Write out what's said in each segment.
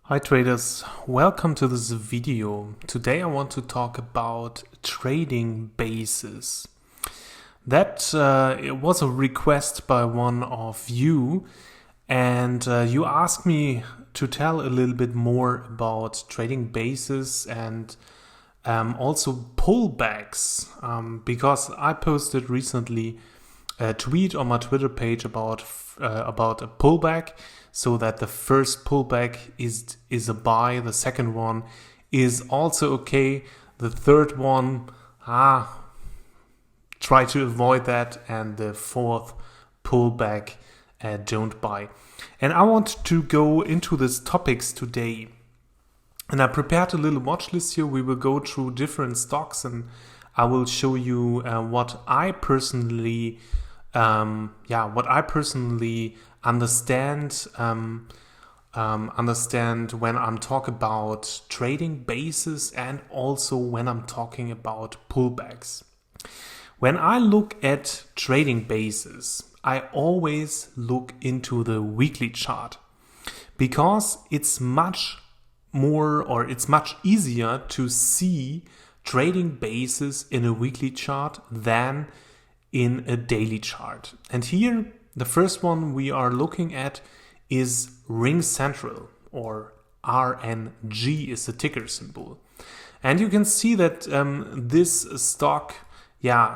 Hi traders, welcome to this video. Today I want to talk about trading bases. That it was a request by one of you, and you asked me to tell a little bit more about trading bases and also pullbacks, because I posted recently a tweet on my Twitter page about a pullback, so that the first pullback is a buy, the second one is also okay, the third one, try to avoid that, and the fourth pullback, don't buy. And I want to go into these topics today. And I prepared a little watch list here. We will go through different stocks, and I will show you what I personally understand when I'm talking about trading bases and also when I'm talking about pullbacks. When I look at trading bases, I always look into the weekly chart because it's much easier to see trading bases in a weekly chart than in a daily chart. And here, the first one we are looking at is Ring Central, or RNG is the ticker symbol. And you can see that this stock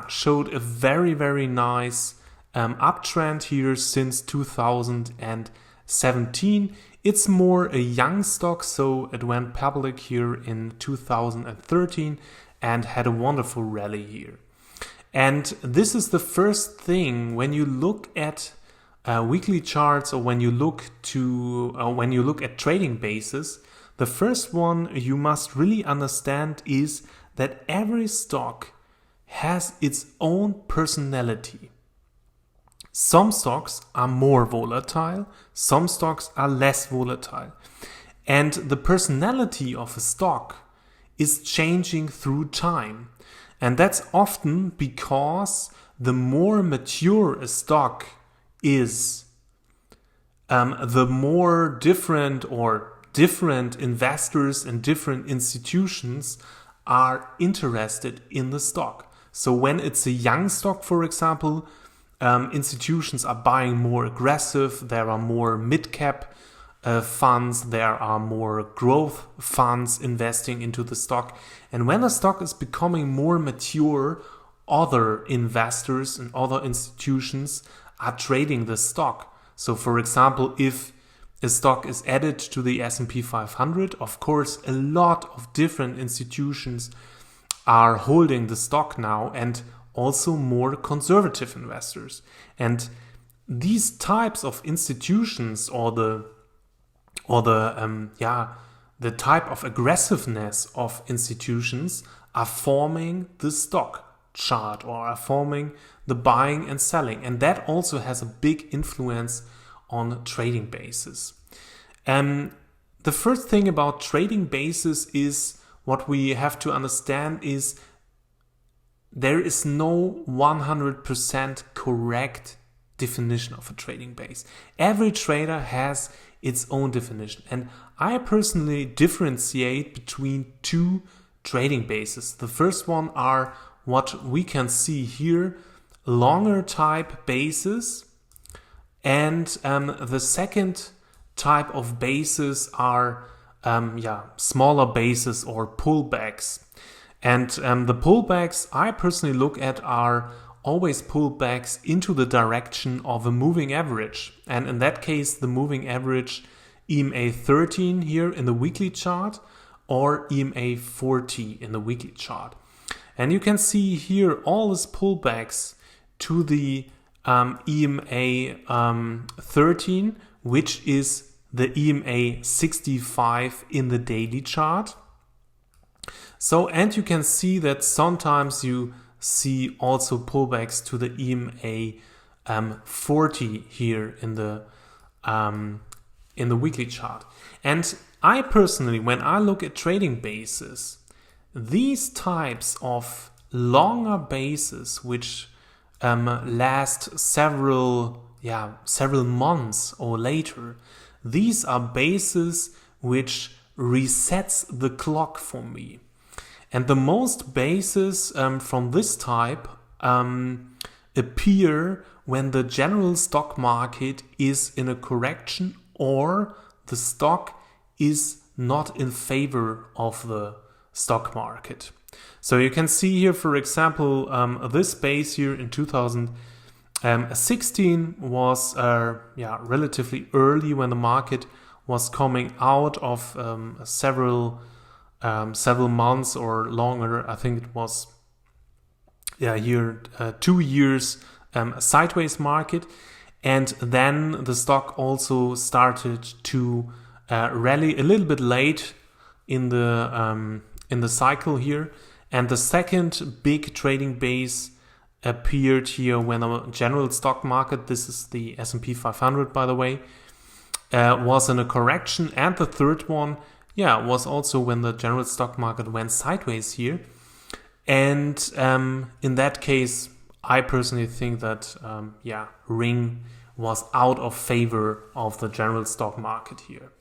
showed a very, very nice uptrend here since 2017. It's more a young stock, so it went public here in 2013 and had a wonderful rally here. And this is the first thing when you look at weekly charts, or when you look at trading bases. The first one you must really understand is that every stock has its own personality. Some stocks are more volatile, some stocks are less volatile. And the personality of a stock is changing through time. And that's often because the more mature a stock is, the more different investors and different institutions are interested in the stock. So when it's a young stock, for example, institutions are buying more aggressive, there are more mid-cap funds, there are more growth funds investing into the stock. And when a stock is becoming more mature, other investors and other institutions are trading the stock. So for example, if a stock is added to the S&P 500, of course, a lot of different institutions are holding the stock now, and also more conservative investors. And these types of institutions, or the type of aggressiveness of institutions, are forming the stock chart, or are forming the buying and selling. And that also has a big influence on trading bases. The first thing about trading bases is, what we have to understand is, there is no 100% correct definition of a trading base. Every trader has its own definition. And I personally differentiate between two trading bases. The first one are what we can see here, longer type bases. And the second type of bases are smaller bases, or pullbacks. And the pullbacks I personally look at are always pullbacks into the direction of a moving average. And in that case, the moving average EMA 13 here in the weekly chart, or EMA 40 in the weekly chart. And you can see here all these pullbacks to the EMA 13, which is the EMA 65 in the daily chart. So, and you can see that sometimes you see also pullbacks to the EMA 40 here in the weekly chart. And I personally, when I look at trading bases, these types of longer bases, which last several months or later, these are bases which resets the clock for me. And the most bases from this type appear when the general stock market is in a correction or the stock is not in favor of the stock market. So you can see here, for example, this base here in 2016 was relatively early when the market was coming out of several months or longer. I think it was 2 years sideways market, and then the stock also started to rally a little bit late in the cycle here. And the second big trading base appeared here when the general stock market, this is the S&P 500 by the way, was in a correction. And the third one, was also when the general stock market went sideways here. And in that case, I personally think that Ring was out of favor of the general stock market here.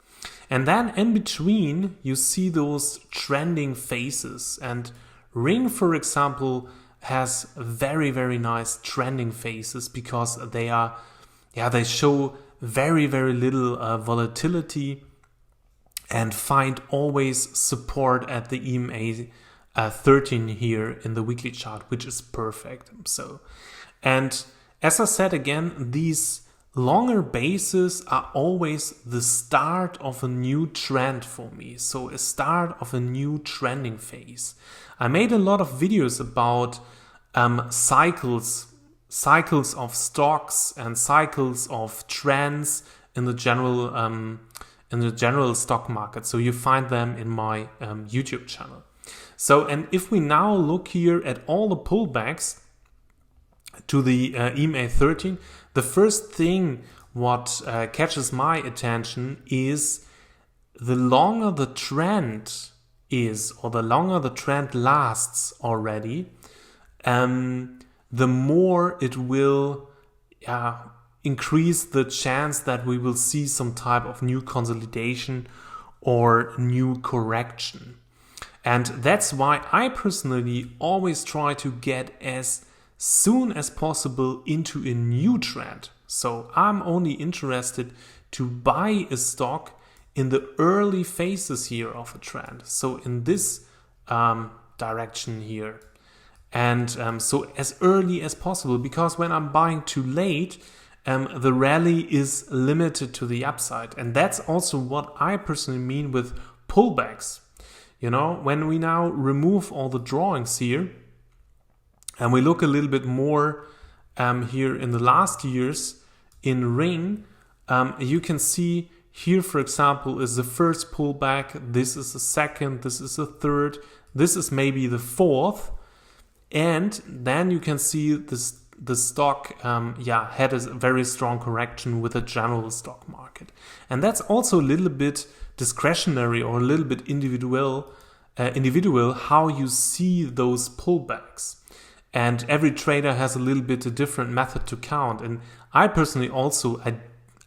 And then in between, you see those trending phases. And Ring, for example, has very, very nice trending phases because they show very, very little volatility and find always support at the EMA 13 here in the weekly chart, which is perfect. So, and as I said again, these longer bases are always the start of a new trend for me. So a start of a new trending phase. I made a lot of videos about cycles of stocks and cycles of trends in the general stock market. So you find them in my YouTube channel. So, and if we now look here at all the pullbacks to the EMA 13, the first thing what catches my attention is the longer the trend is, or the longer the trend lasts already, the more it will increase the chance that we will see some type of new consolidation or new correction. And that's why I personally always try to get as soon as possible into a new trend. So I'm only interested to buy a stock in the early phases here of a trend. So in this direction here. And so as early as possible, because when I'm buying too late, the rally is limited to the upside. And that's also what I personally mean with pullbacks. You know, when we now remove all the drawings here and we look a little bit more here in the last years in Ring, you can see here, for example, is the first pullback. This is the second. This is the third. This is maybe the fourth. And then you can see this, the stock had a very strong correction with a general stock market. And that's also a little bit discretionary or a little bit individual how you see those pullbacks. And every trader has a little bit a different method to count. And I personally also,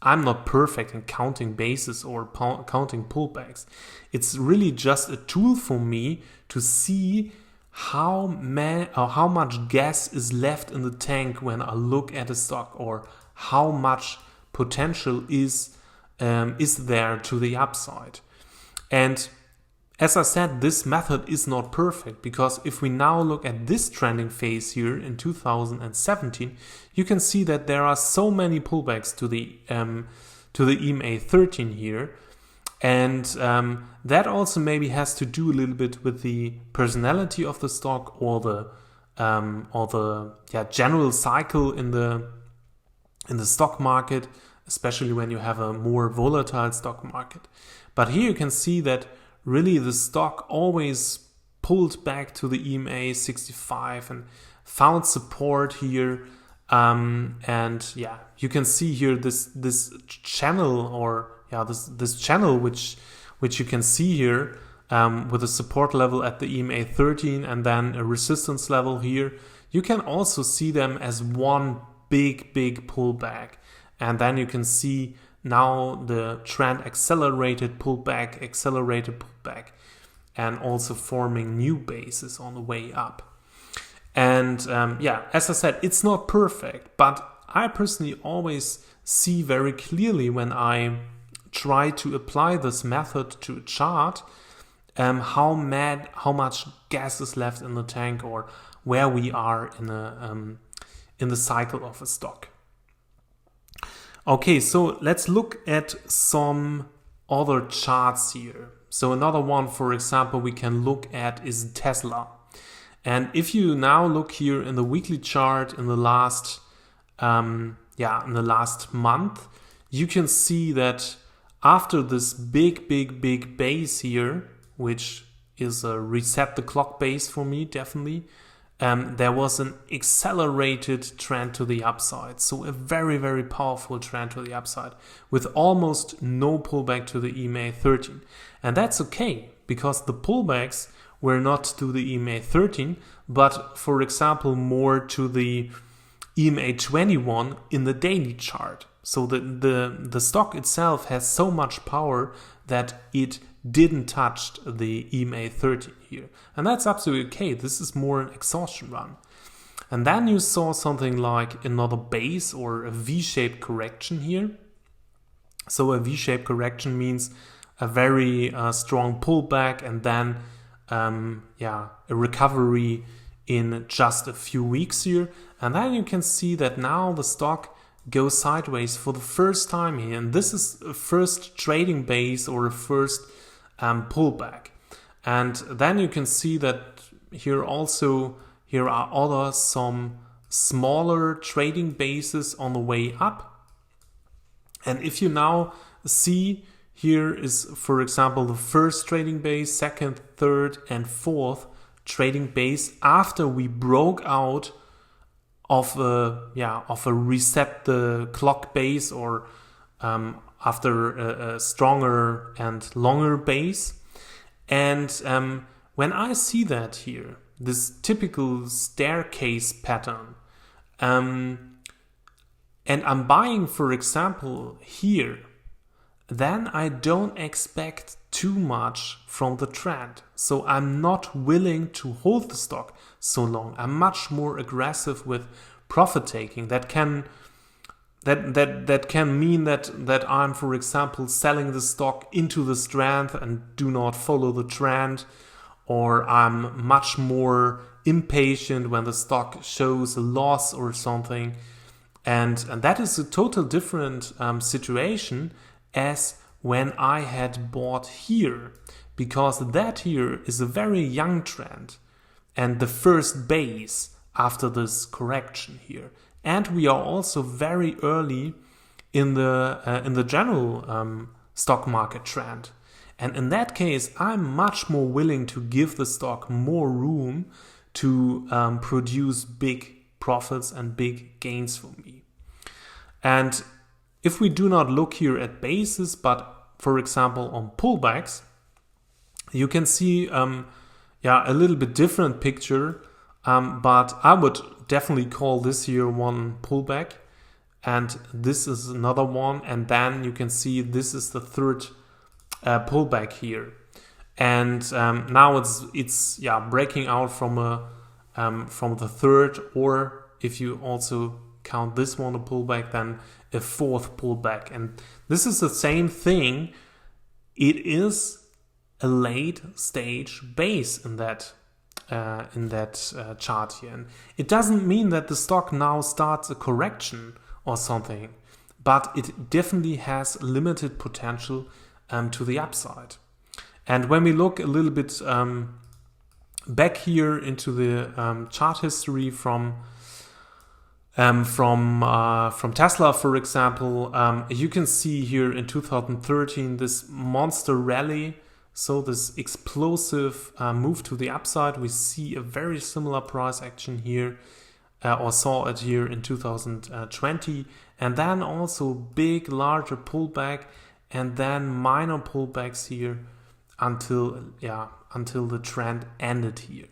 I'm not perfect in counting bases or counting pullbacks. It's really just a tool for me to see how much gas is left in the tank when I look at a stock, or how much potential is there to the upside. And as I said, this method is not perfect, because if we now look at this trending phase here in 2017, you can see that there are so many pullbacks to the EMA 13 here. And that also maybe has to do a little bit with the personality of the stock, or the general cycle in the stock market, especially when you have a more volatile stock market. But here you can see that really the stock always pulled back to the EMA 65 and found support here. You can see here this channel, or this channel which you can see here with a support level at the EMA 13 and then a resistance level here. You can also see them as one big pullback, and then you can see now the trend accelerated pullback, and also forming new bases on the way up. And yeah, as I said, it's not perfect, but I personally always see very clearly when I try to apply this method to a chart how much gas is left in the tank, or where we are in the cycle of a stock. Okay, so let's look at some other charts here. So another one, for example, we can look at is Tesla. And if you now look here in the weekly chart in the last month, you can see that after this big base here, which is a reset the clock base for me, definitely, there was an accelerated trend to the upside. So a very powerful trend to the upside with almost no pullback to the EMA 13. And that's okay, because the pullbacks were not to the EMA 13, but for example, more to the EMA 21 in the daily chart. So the stock itself has so much power that it didn't touch the EMA 13 here. And that's absolutely okay. This is more an exhaustion run. And then you saw something like another base or a V-shaped correction here. So a V-shaped correction means a very strong pullback and then a recovery in just a few weeks here. And then you can see that now the stock goes sideways for the first time here. And this is a first trading base or a first pullback. And then you can see that here are some smaller trading bases on the way up. And if you now see, here is, for example, the first trading base, second, third, and fourth trading base after we broke out of a reset the clock base, or after a stronger and longer base. And when I see that here, this typical staircase pattern, and I'm buying, for example, here, then I don't expect too much from the trend. So I'm not willing to hold the stock so long. I'm much more aggressive with profit taking. That can mean that I'm, for example, selling the stock into the strength and do not follow the trend, or I'm much more impatient when the stock shows a loss or something. And that is a total different situation as when I had bought here, because that here is a very young trend and the first base after this correction here. And we are also very early in the general stock market trend. And in that case, I'm much more willing to give the stock more room to produce big profits and big gains for me. And if we do not look here at bases, but for example on pullbacks, you can see a little bit different picture, but I would definitely call this here one pullback, and this is another one, and then you can see this is the third pullback here. And now it's breaking out from the third, or if you also count this one a pullback, then a fourth pullback. And this is the same thing. It is a late stage base in that chart here. And it doesn't mean that the stock now starts a correction or something, but it definitely has limited potential to the upside. And when we look a little bit back here into the chart history from Tesla, for example, you can see here in 2013 this monster rally, so this explosive move to the upside. We see a very similar price action here, or saw it here in 2020, and then also big larger pullback, and then minor pullbacks here until the trend ended here.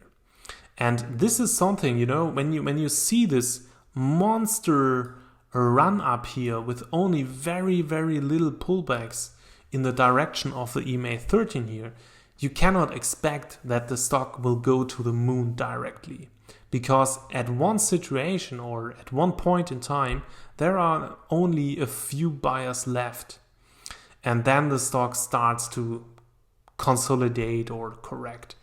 And this is something, when you see this monster run up here with only very, very little pullbacks in the direction of the EMA 13 here, you cannot expect that the stock will go to the moon directly. Because at one situation or at one point in time, there are only a few buyers left. And then the stock starts to consolidate or correct.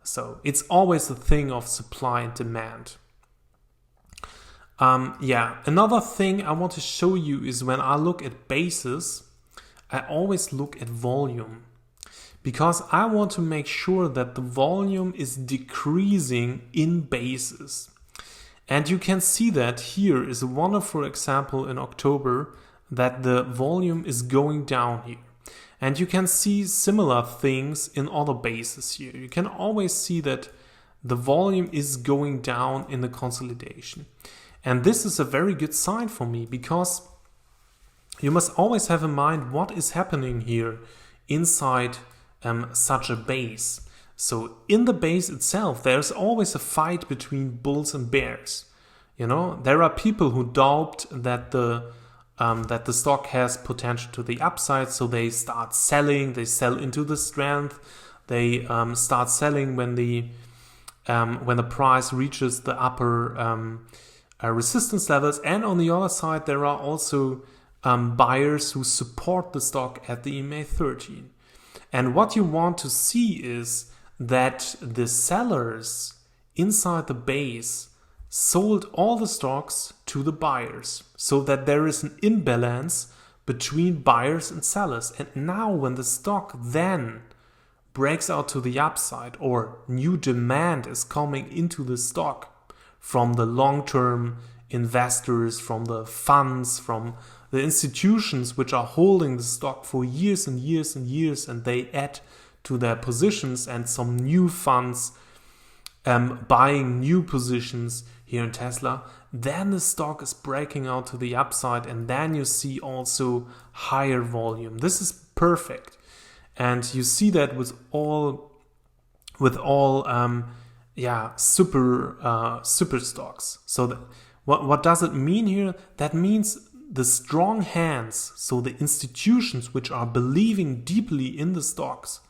So it's always a thing of supply and demand. Another thing I want to show you is when I look at basis, I always look at volume. Because I want to make sure that the volume is decreasing in basis. And you can see that here is a wonderful example in October that the volume is going down here. And you can see similar things in other bases here. You can always see that the volume is going down in the consolidation. And this is a very good sign for me because you must always have in mind what is happening here inside such a base. So in the base itself, there's always a fight between bulls and bears. You know, there are people who doubt that the stock has potential to the upside, so they start selling. They sell into the strength. They start selling when the price reaches the upper resistance levels. And on the other side, there are also buyers who support the stock at the EMA 13. And what you want to see is that the sellers inside the base sold all the stocks to the buyers so that there is an imbalance between buyers and sellers. And now when the stock then breaks out to the upside or new demand is coming into the stock from the long-term investors, from the funds, from the institutions which are holding the stock for years and years and years, and they add to their positions, and some new funds buying new positions here in Tesla, then the stock is breaking out to the upside, and then you see also higher volume. This is perfect, and you see that with all super stocks. So what does it mean here? That means the strong hands, so the institutions which are believing deeply in the stocks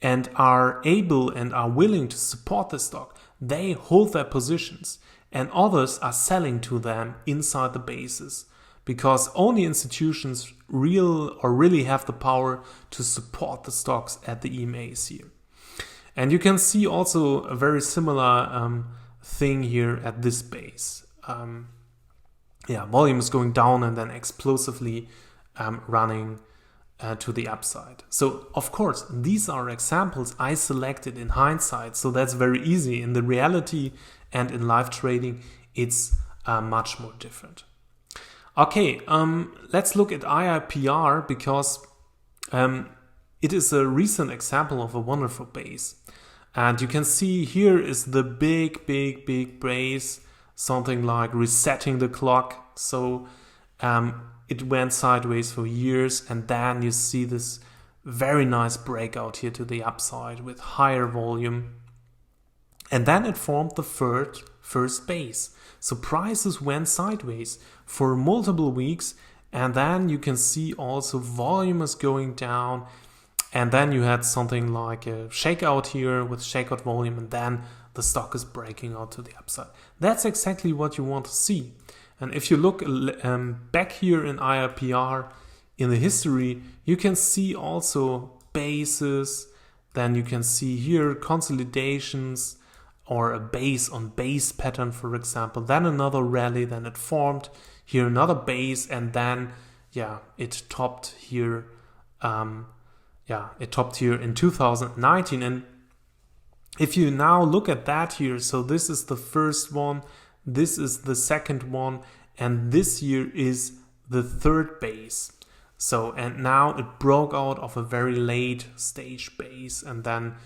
and are able and are willing to support the stock, they hold their positions, and others are selling to them inside the bases, because only institutions really have the power to support the stocks at the EMAs here. And you can see also a very similar thing here at this base. Volume is going down and then explosively running to the upside. So, of course, these are examples I selected in hindsight, so that's very easy. In the reality and in live trading, it's much more different. Okay, let's look at IIPR because it is a recent example of a wonderful base. And you can see here is the big base, something like resetting the clock. So it went sideways for years, and then you see this very nice breakout here to the upside with higher volume. And then it formed the first base. So prices went sideways for multiple weeks, and then you can see also volume is going down. And then you had something like a shakeout here with shakeout volume, and then the stock is breaking out to the upside. That's exactly what you want to see. And if you look back here in IIPR in the history, you can see also bases. Then you can see here consolidations or a base on base pattern, for example. Then another rally, then it formed here another base, and then it topped here. It topped here in 2019. And if you now look at that here, so this is the first one, this is the second one, and this here is the third base. So, and now it broke out of a very late stage base, and then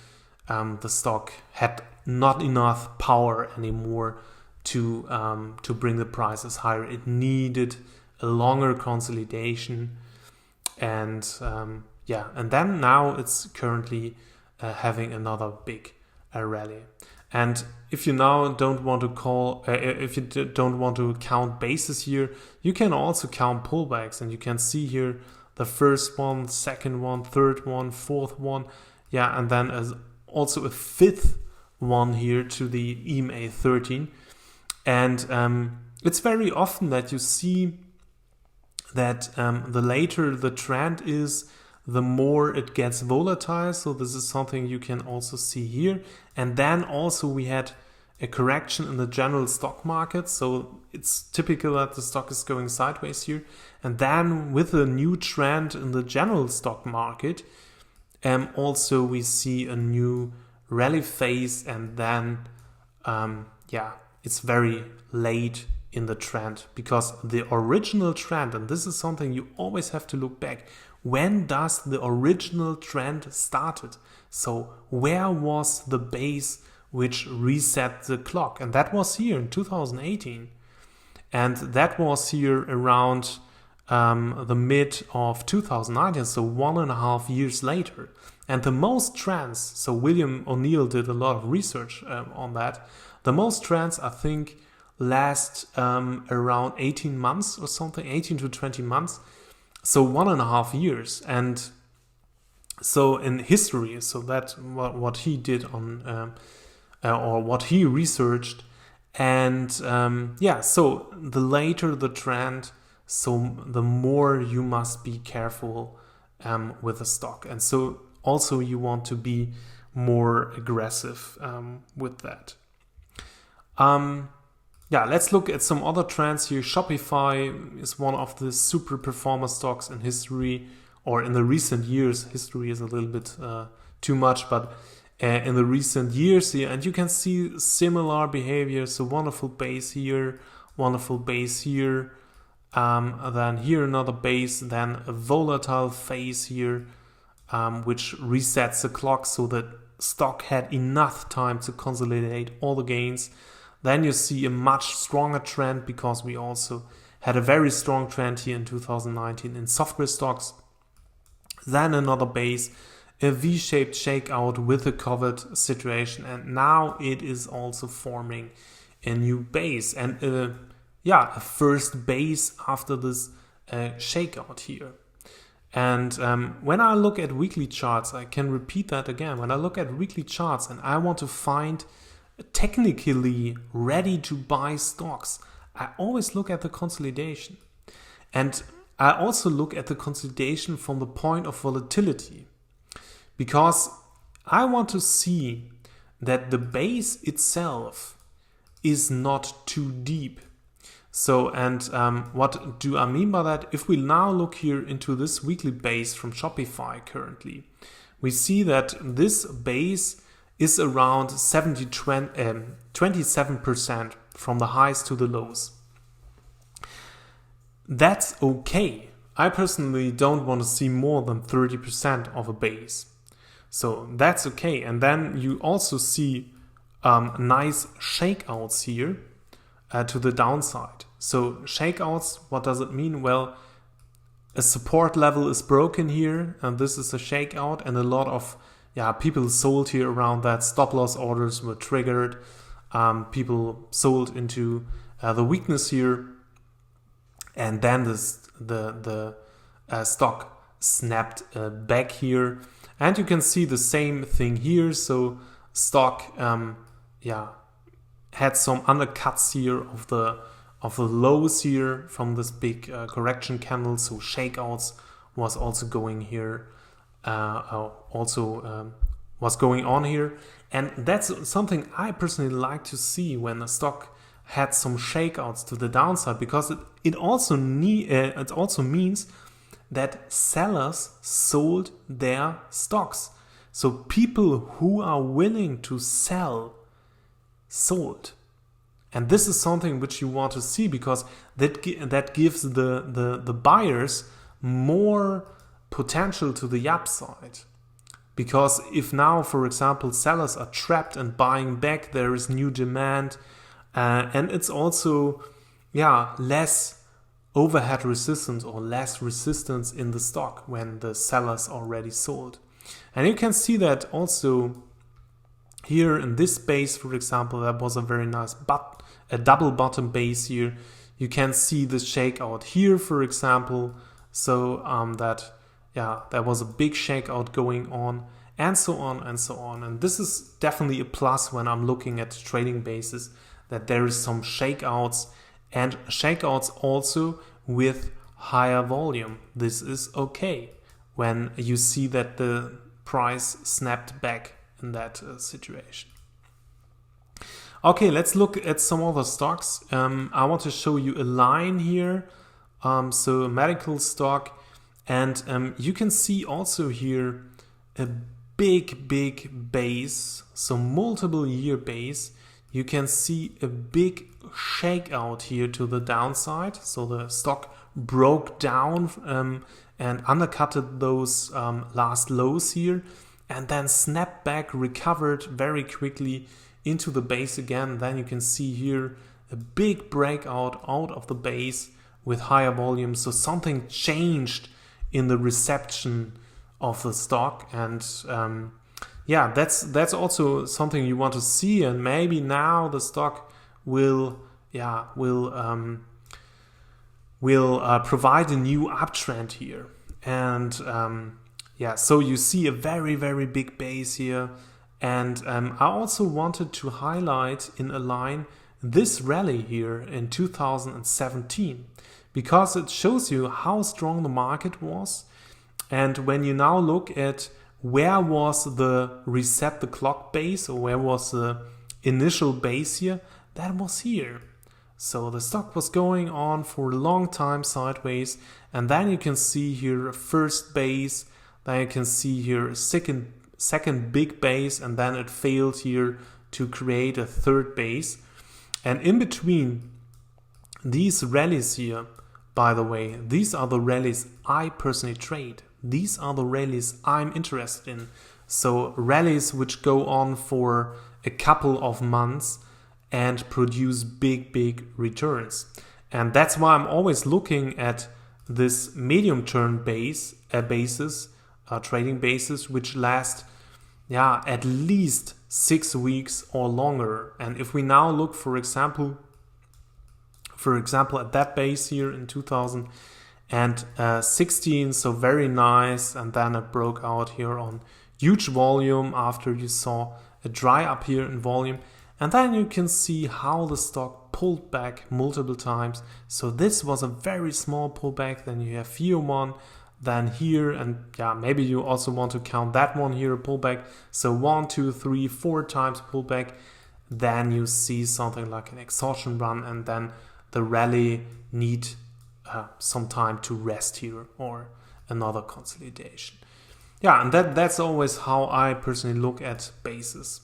the stock had not enough power anymore to bring the prices higher. It needed a longer consolidation, and and then now it's currently having another big rally. And if you now don't want to if you don't want to count bases here, you can also count pullbacks, and you can see here the first one, second one, third one, fourth one, yeah, and then as also a fifth one here to the EMA 13. And it's very often that you see that the later the trend is, the more it gets volatile. So this is something you can also see here. And then also we had a correction in the general stock market. So it's typical that the stock is going sideways here. And then with a new trend in the general stock market, also we see a new rally phase, and then it's very late in the trend, because the original trend, and this is something you always have to look back, when does the original trend started? So where was the base which reset the clock? And that was here in 2018, and that was here around the mid of 2019, so 1.5 years later. And the most trends, so William O'Neill did a lot of research on that, the most trends I think last around 18 months or something, 18 to 20 months, so 1.5 years. And so in history, so that's what he did on or what he researched. And so the later the trend, so the more you must be careful with the stock. And so also you want to be more aggressive with that. Let's look at some other trends here. Shopify is one of the super performer stocks in history, or in the recent years. History is a little bit too much, but in the recent years here, and you can see similar behavior. So wonderful base here, wonderful base here, then here another base, then a volatile phase here, which resets the clock, so that stock had enough time to consolidate all the gains. Then you see a much stronger trend, because we also had a very strong trend here in 2019 in software stocks. Then another base, a V-shaped shakeout with a COVID situation, and now it is also forming a new base, and a first base after this shakeout here. And when I look at weekly charts, I can repeat that again. When I look at weekly charts and I want to find technically ready to buy stocks, I always look at the consolidation. And I also look at the consolidation from the point of volatility, because I want to see that the base itself is not too deep. So, and what do I mean by that? If we now look here into this weekly base from Shopify currently, we see that this base is around 27% from the highs to the lows. That's okay. I personally don't want to see more than 30% of a base. So that's okay. And then you also see nice shakeouts here to the downside. So shakeouts, what does it mean? Well, a support level is broken here, and this is a shakeout, and a lot of people sold here around that. Stop loss orders were triggered. People sold into the weakness here, and then the stock snapped back here, and you can see the same thing here. So stock had some undercuts here of the lows here from this big correction candle. So shakeouts was also going here, was going on here, and that's something I personally like to see when a stock had some shakeouts to the downside, because it also means that sellers sold their stocks. So people who are willing to sell sold. And this is something which you want to see, because that gives the buyers more potential to the upside. Because if now, for example, sellers are trapped and buying back, there is new demand, and it's also less overhead resistance or less resistance in the stock when the sellers already sold. And you can see that also Here in this base, for example, that was a very nice a double bottom base here. You can see the shakeout here, for example. So there was a big shakeout going on, and so on and so on. And this is definitely a plus when I'm looking at trading bases, that there is some shakeouts, and shakeouts also with higher volume. This is okay when you see that the price snapped back in that situation. Okay, let's look at some other stocks. I want to show you a line here, so a medical stock, and you can see also here a big base, so multiple year base. You can see a big shakeout here to the downside, so the stock broke down and undercutted those last lows here, and then snapped back, recovered very quickly into the base again. Then you can see here a big breakout out of the base with higher volume. So something changed in the reception of the stock, and that's also something you want to see. And maybe now the stock will provide a new uptrend here. And so you see a very big base here. And I also wanted to highlight in a line this rally here in 2017, because it shows you how strong the market was. And when you now look at where was the reset the clock base, or where was the initial base here, that was here. So the stock was going on for a long time sideways, and then you can see here a first base, then you can see here a second big base, and then it failed here to create a third base. And in between these rallies here, by the way, these are the rallies I personally trade. These are the rallies I'm interested in. So rallies which go on for a couple of months and produce big returns. And that's why I'm always looking at this medium-term basis, trading basis, which last at least 6 weeks or longer. And if we now look, for example at that base here in 2016, so very nice, and then it broke out here on huge volume after you saw a dry up here in volume, and then you can see how the stock pulled back multiple times. So this was a very small pullback. Then you have here one, then here, and maybe you also want to count that one here, a pullback. So 1, 2, 3, 4 times pullback. Then you see something like an exhaustion run, and then the rally need some time to rest here, or another consolidation. And that's always how I personally look at bases.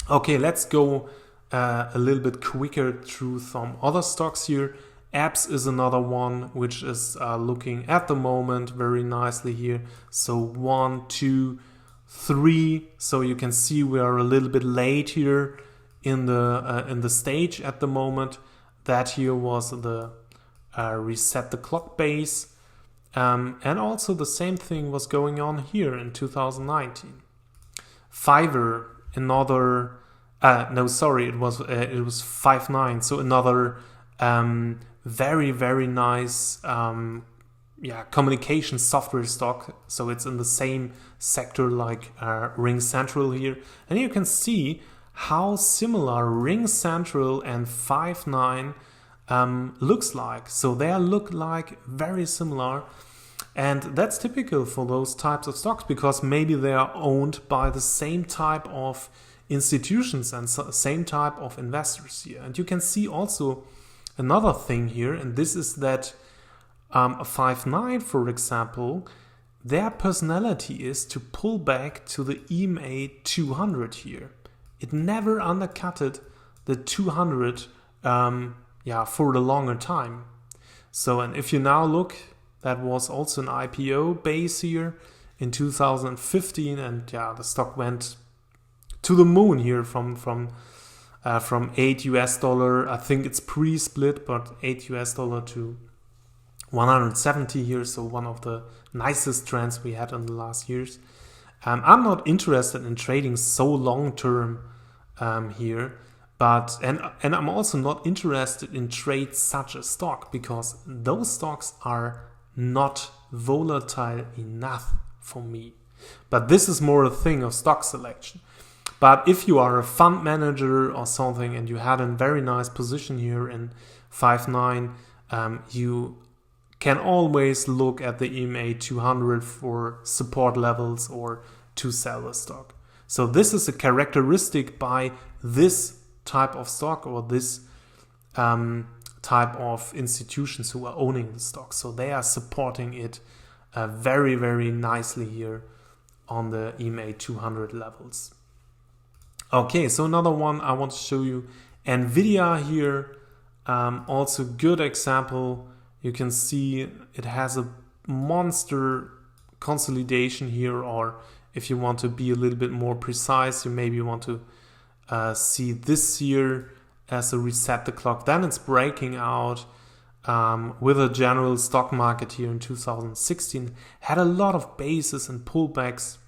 Okay, let's go a little bit quicker through some other stocks here. Apps is another one which is looking at the moment very nicely here. So 1, 2, 3. So you can see we are a little bit late here in the stage at the moment. That here was the reset the clock base, and also the same thing was going on here in 2019. FIVN, another it was FIVN, so another very nice communication software stock. So it's in the same sector like Ring Central here, and you can see how similar Ring Central and FIVN looks like. So they look like very similar, and that's typical for those types of stocks, because maybe they are owned by the same type of institutions and same type of investors here. And you can see also another thing here, and this is that FIVN, for example, their personality is to pull back to the EMA 200 here. It never undercutted the 200 for a longer time. So, and if you now look, that was also an IPO base here in 2015, and the stock went to the moon here from $8, I think it's pre-split, but $8 to 170 here, so one of the nicest trends we had in the last years. I'm not interested in trading so long term here, but and I'm also not interested in trade such a stock, because those stocks are not volatile enough for me. But this is more a thing of stock selection. But if you are a fund manager or something and you had a very nice position here in FIVN, you can always look at the EMA 200 for support levels or to sell the stock. So this is a characteristic by this type of stock or this type of institutions who are owning the stock. So they are supporting it very, very nicely here on the EMA 200 levels. Okay, so another one I want to show you, NVDA here, also good example. You can see it has a monster consolidation here, or if you want to be a little bit more precise, you maybe want to see this here as a reset the clock. Then it's breaking out with a general stock market here in 2016. Had a lot of bases and pullbacks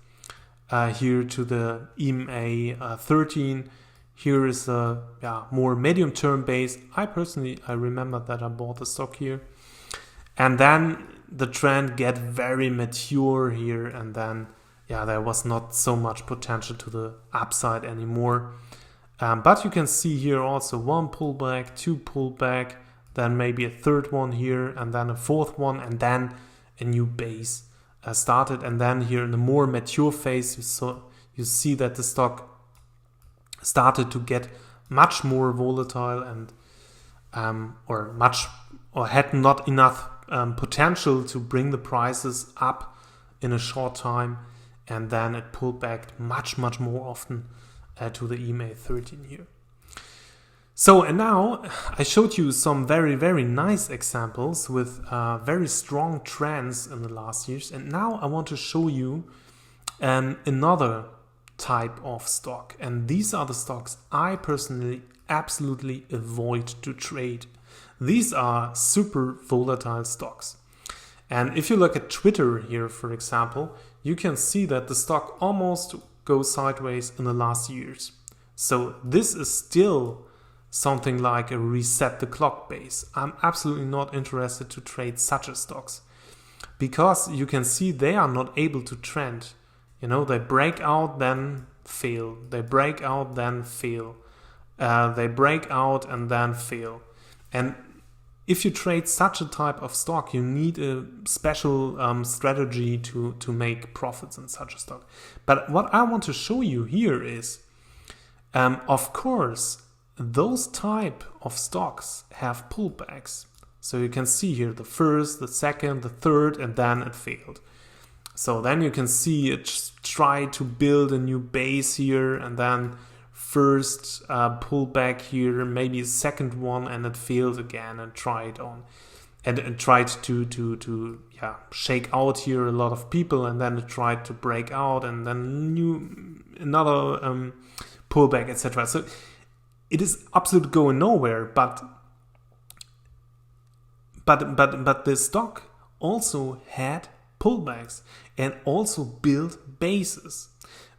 here to the EMA 13. Here is a more medium-term base. I remember that I bought the stock here. And then the trend get very mature here, and then there was not so much potential to the upside anymore. But you can see here also one pullback, two pullback, then maybe a third one here, and then a fourth one, and then a new base started. And then here in the more mature phase, you see that the stock started to get much more volatile and or had not enough potential to bring the prices up in a short time, and then it pulled back much more often to the EMA 13 here. So, and now I showed you some very, very nice examples with very strong trends in the last years, and now I want to show you another type of stock, and these are the stocks I personally absolutely avoid to trade. These are super volatile stocks. And if you look at Twitter here, for example, you can see that the stock almost goes sideways in the last years. So this is still something like a reset the clock base. I'm absolutely not interested to trade such a stocks, because you can see they are not able to trend. You know, they break out, then fail. They break out, then fail. They break out and then fail. And if you trade such a type of stock, you need a special strategy to make profits in such a stock. But what I want to show you here is, of course, those type of stocks have pullbacks. So you can see here the first, the second, the third, and then it failed. So then you can see it try to build a new base here, and then first pullback here, maybe a second one, and it failed again, and tried to shake out here a lot of people, and then it tried to break out, and then another pullback, etc. So it is absolutely going nowhere, but the stock also had pullbacks and also built bases.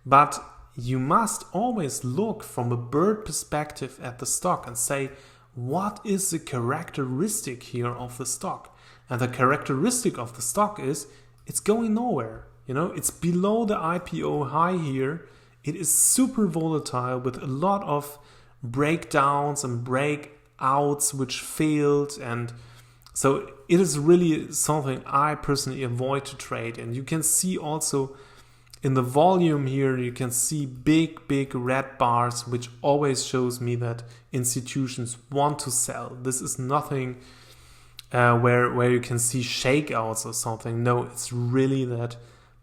But you must always look from a bird perspective at the stock and say, what is the characteristic here of the stock? And the characteristic of the stock is it's going nowhere. You know, it's below the IPO high here. It is super volatile with a lot of breakdowns and breakouts which failed, and so it is really something I personally avoid to trade. And you can see also in the volume here, you can see big red bars, which always shows me that institutions want to sell. This is nothing where you can see shakeouts or something. No, it's really that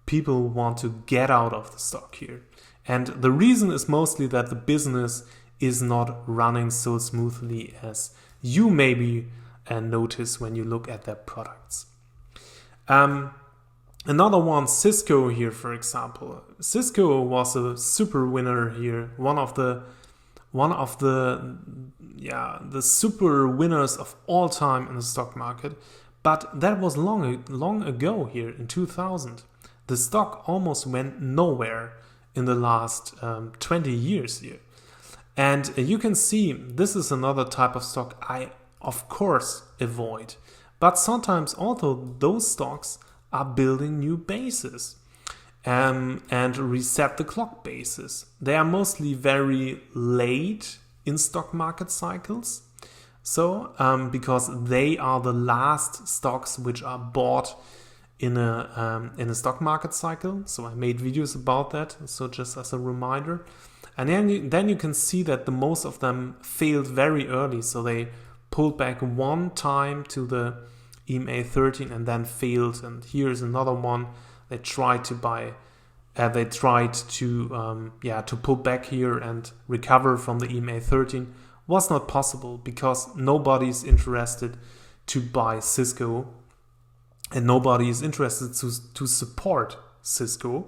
people want to get out of the stock here. And the reason is mostly that the business is not running so smoothly as you maybe notice when you look at their products. Another one, Cisco here, for example. Cisco was a super winner here, one of the super winners of all time in the stock market. But that was long ago here in 2000. the stock almost went nowhere in the last 20 years here. And you can see this is another type of stock I, of course, avoid. But sometimes also those stocks are building new bases and reset the clock bases. They are mostly very late in stock market cycles. So because they are the last stocks which are bought in a stock market cycle. So I made videos about that. So just as a reminder. And then you can see that the most of them failed very early. So they pulled back one time to the EMA 13 and then failed. And here's another one. They tried to buy. They tried to pull back here and recover from the EMA 13. Was not possible because nobody's interested to buy Cisco, and nobody is interested to support Cisco.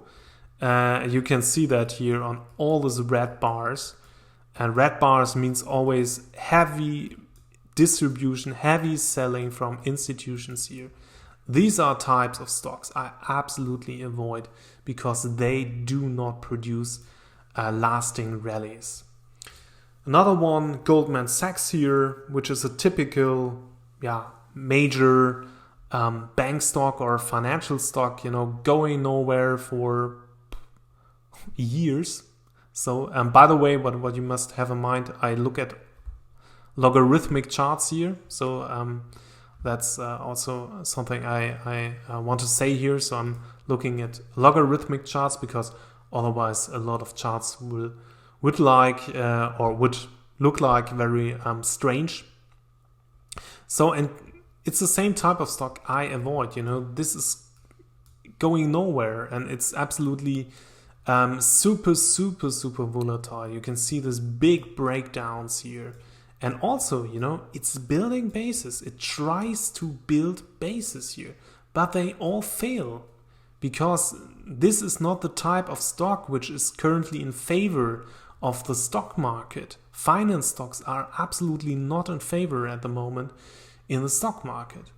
You can see that here on all these red bars, and red bars means always heavy distribution, heavy selling from institutions here. These are types of stocks I absolutely avoid because they do not produce lasting rallies. Another one, Goldman Sachs here, which is a typical major bank stock or financial stock, going nowhere for years. So, by the way, what you must have in mind, I look at logarithmic charts here. So that's also something I want to say here. So I'm looking at logarithmic charts because otherwise a lot of charts would look like very strange. So, and it's the same type of stock I avoid. This is going nowhere, and it's absolutely super volatile. You can see these big breakdowns here. And also, it's building bases. It tries to build bases here, but they all fail because this is not the type of stock which is currently in favor of the stock market. Finance stocks are absolutely not in favor at the moment in the stock market.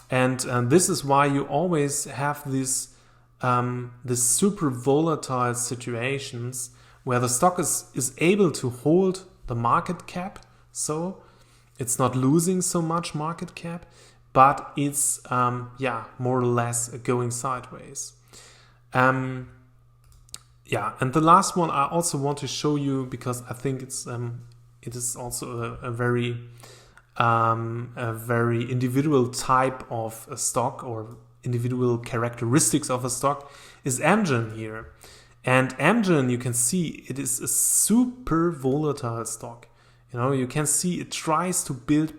And this is why you always have this super volatile situations where the stock is able to hold the market cap. So it's not losing so much market cap, but it's more or less going sideways. And the last one I also want to show you because I think it is also a very individual type of a stock or individual characteristics of a stock is AMGN here. And AMGN, you can see it is a super volatile stock. You can see it tries to build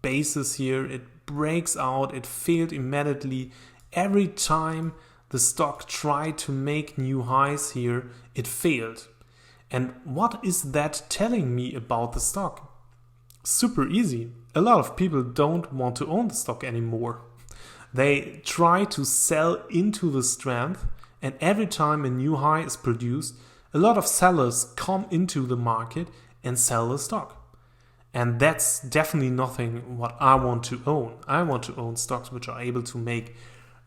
bases here. It breaks out. It failed immediately. Every time the stock tried to make new highs here, it failed. And what is that telling me about the stock? Super easy. A lot of people don't want to own the stock anymore. They try to sell into the strength, and every time a new high is produced, a lot of sellers come into the market and sell the stock. And that's definitely nothing what I want to own. I want to own stocks which are able to make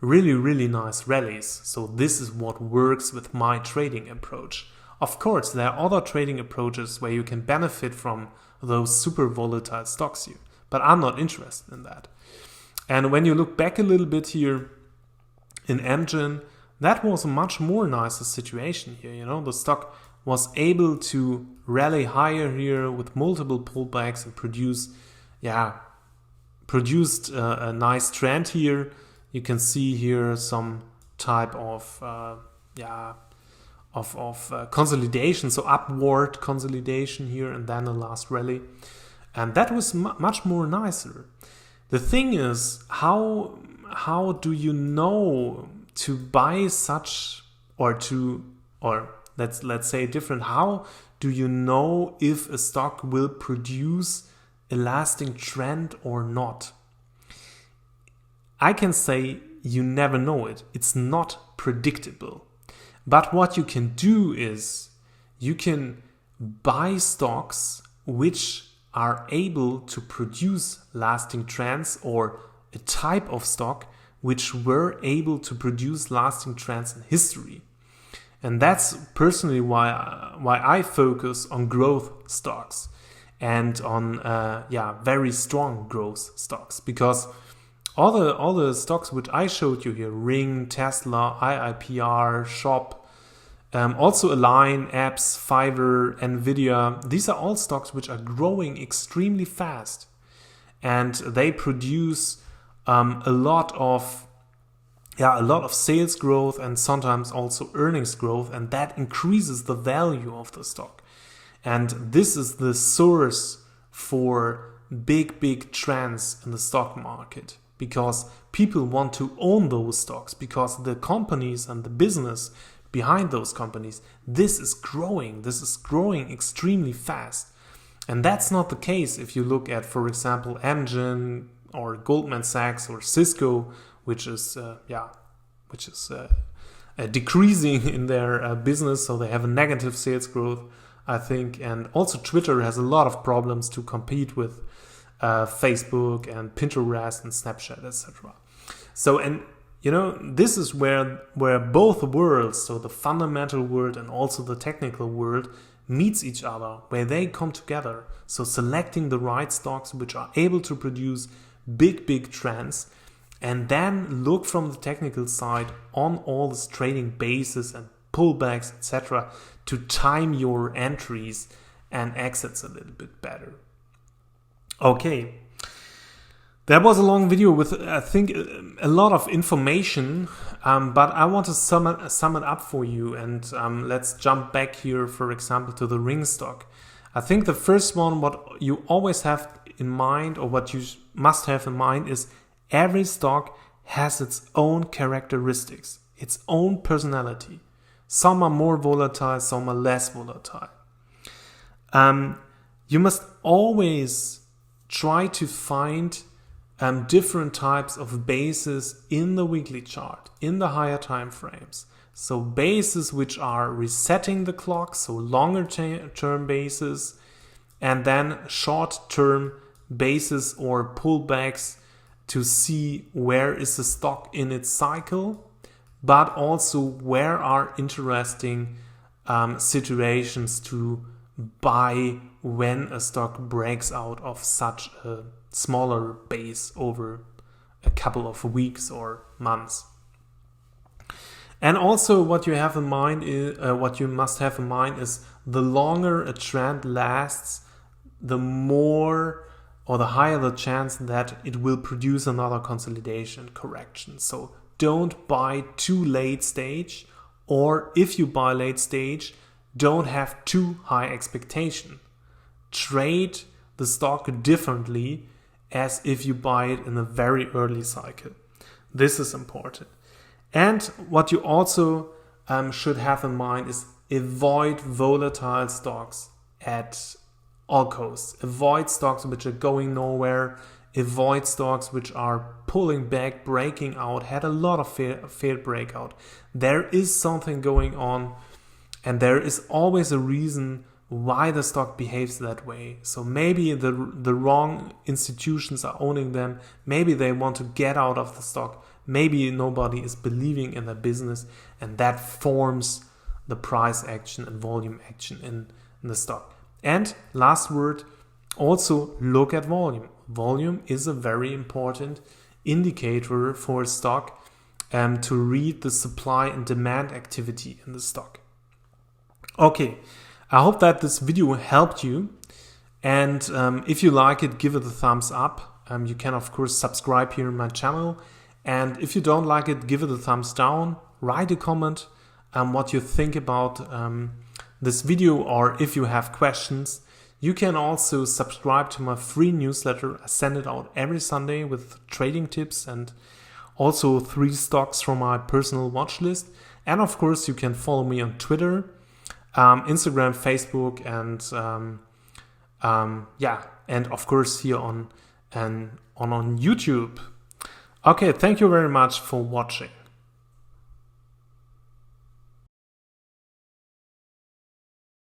really, really nice rallies. So this is what works with my trading approach. Of course, there are other trading approaches where you can benefit from those super volatile stocks here, but I'm not interested in that. And when you look back a little bit here in AMGN, that was a much more nicer situation here. The stock was able to rally higher here with multiple pullbacks and produced a nice trend here. You can see here some type of consolidation, so upward consolidation here, and then a last rally, and that was much more nicer. The thing is, how do you know to buy such let's say different. How do you know if a stock will produce a lasting trend or not? I can say you never know it. It's not predictable. But what you can do is you can buy stocks which are able to produce lasting trends, or a type of stock which were able to produce lasting trends in history. And that's personally why I focus on growth stocks and on very strong growth stocks, because all the stocks which I showed you here, Ring, Tesla, IIPR, Shop, also Align, Apps, FIVN, NVDA, these are all stocks which are growing extremely fast, and they produce a lot of sales growth and sometimes also earnings growth, and that increases the value of the stock. And this is the source for big trends in the stock market, because people want to own those stocks, because the companies and the business behind those companies, this is growing extremely fast. And that's not the case if you look at, for example, AMGN or Goldman Sachs or Cisco, which is decreasing in their business, so they have a negative sales growth, I think. And also Twitter has a lot of problems to compete with Facebook and Pinterest and Snapchat, etc. So, and you know, this is where both worlds, so the fundamental world and also the technical world, meets each other, where they come together. So selecting the right stocks which are able to produce big trends, and then look from the technical side on all this trading bases and pullbacks, etc., to time your entries and exits a little bit better. Okay, that was a long video with, I think, a lot of information, but I want to sum it up for you, and let's jump back here, for example, to the Ring stock. I think the first one, what you always have in mind, or what you must have in mind, is every stock has its own characteristics, its own personality. Some are more volatile, some are less volatile. You must always try to find different types of bases in the weekly chart, in the higher time frames. So bases which are resetting the clock, so longer term bases, and then short term bases or pullbacks to see where is the stock in its cycle, but also where are interesting situations to buy when a stock breaks out of such a smaller base over a couple of weeks or months. And also what you have in mind is what you must have in mind is the longer a trend lasts, the more or the higher the chance that it will produce another consolidation correction. So don't buy too late stage, or if you buy late stage, don't have too high expectation. Trade the stock differently as if you buy it in a very early cycle. This is important. And what you also should have in mind is avoid volatile stocks at all costs. Avoid stocks which are going nowhere. Avoid stocks which are pulling back, breaking out, had a lot of failed breakout. There is something going on, and there is always a reason why the stock behaves that way. So maybe the wrong institutions are owning them. Maybe they want to get out of the stock. Maybe nobody is believing in the business, and that forms the price action and volume action in the stock. And last word, also look at volume. Volume is a very important indicator for a stock to read the supply and demand activity in the stock. Okay, I hope that this video helped you, and if you like it, give it a thumbs up. You can of course subscribe here in my channel, and if you don't like it, give it a thumbs down. Write a comment what you think about this video, or if you have questions. You can also subscribe to my free newsletter. I send it out every Sunday with trading tips and also 3 stocks from my personal watch list. And of course, you can follow me on Twitter, Instagram, Facebook, and of course here on YouTube. Okay, thank you very much for watching.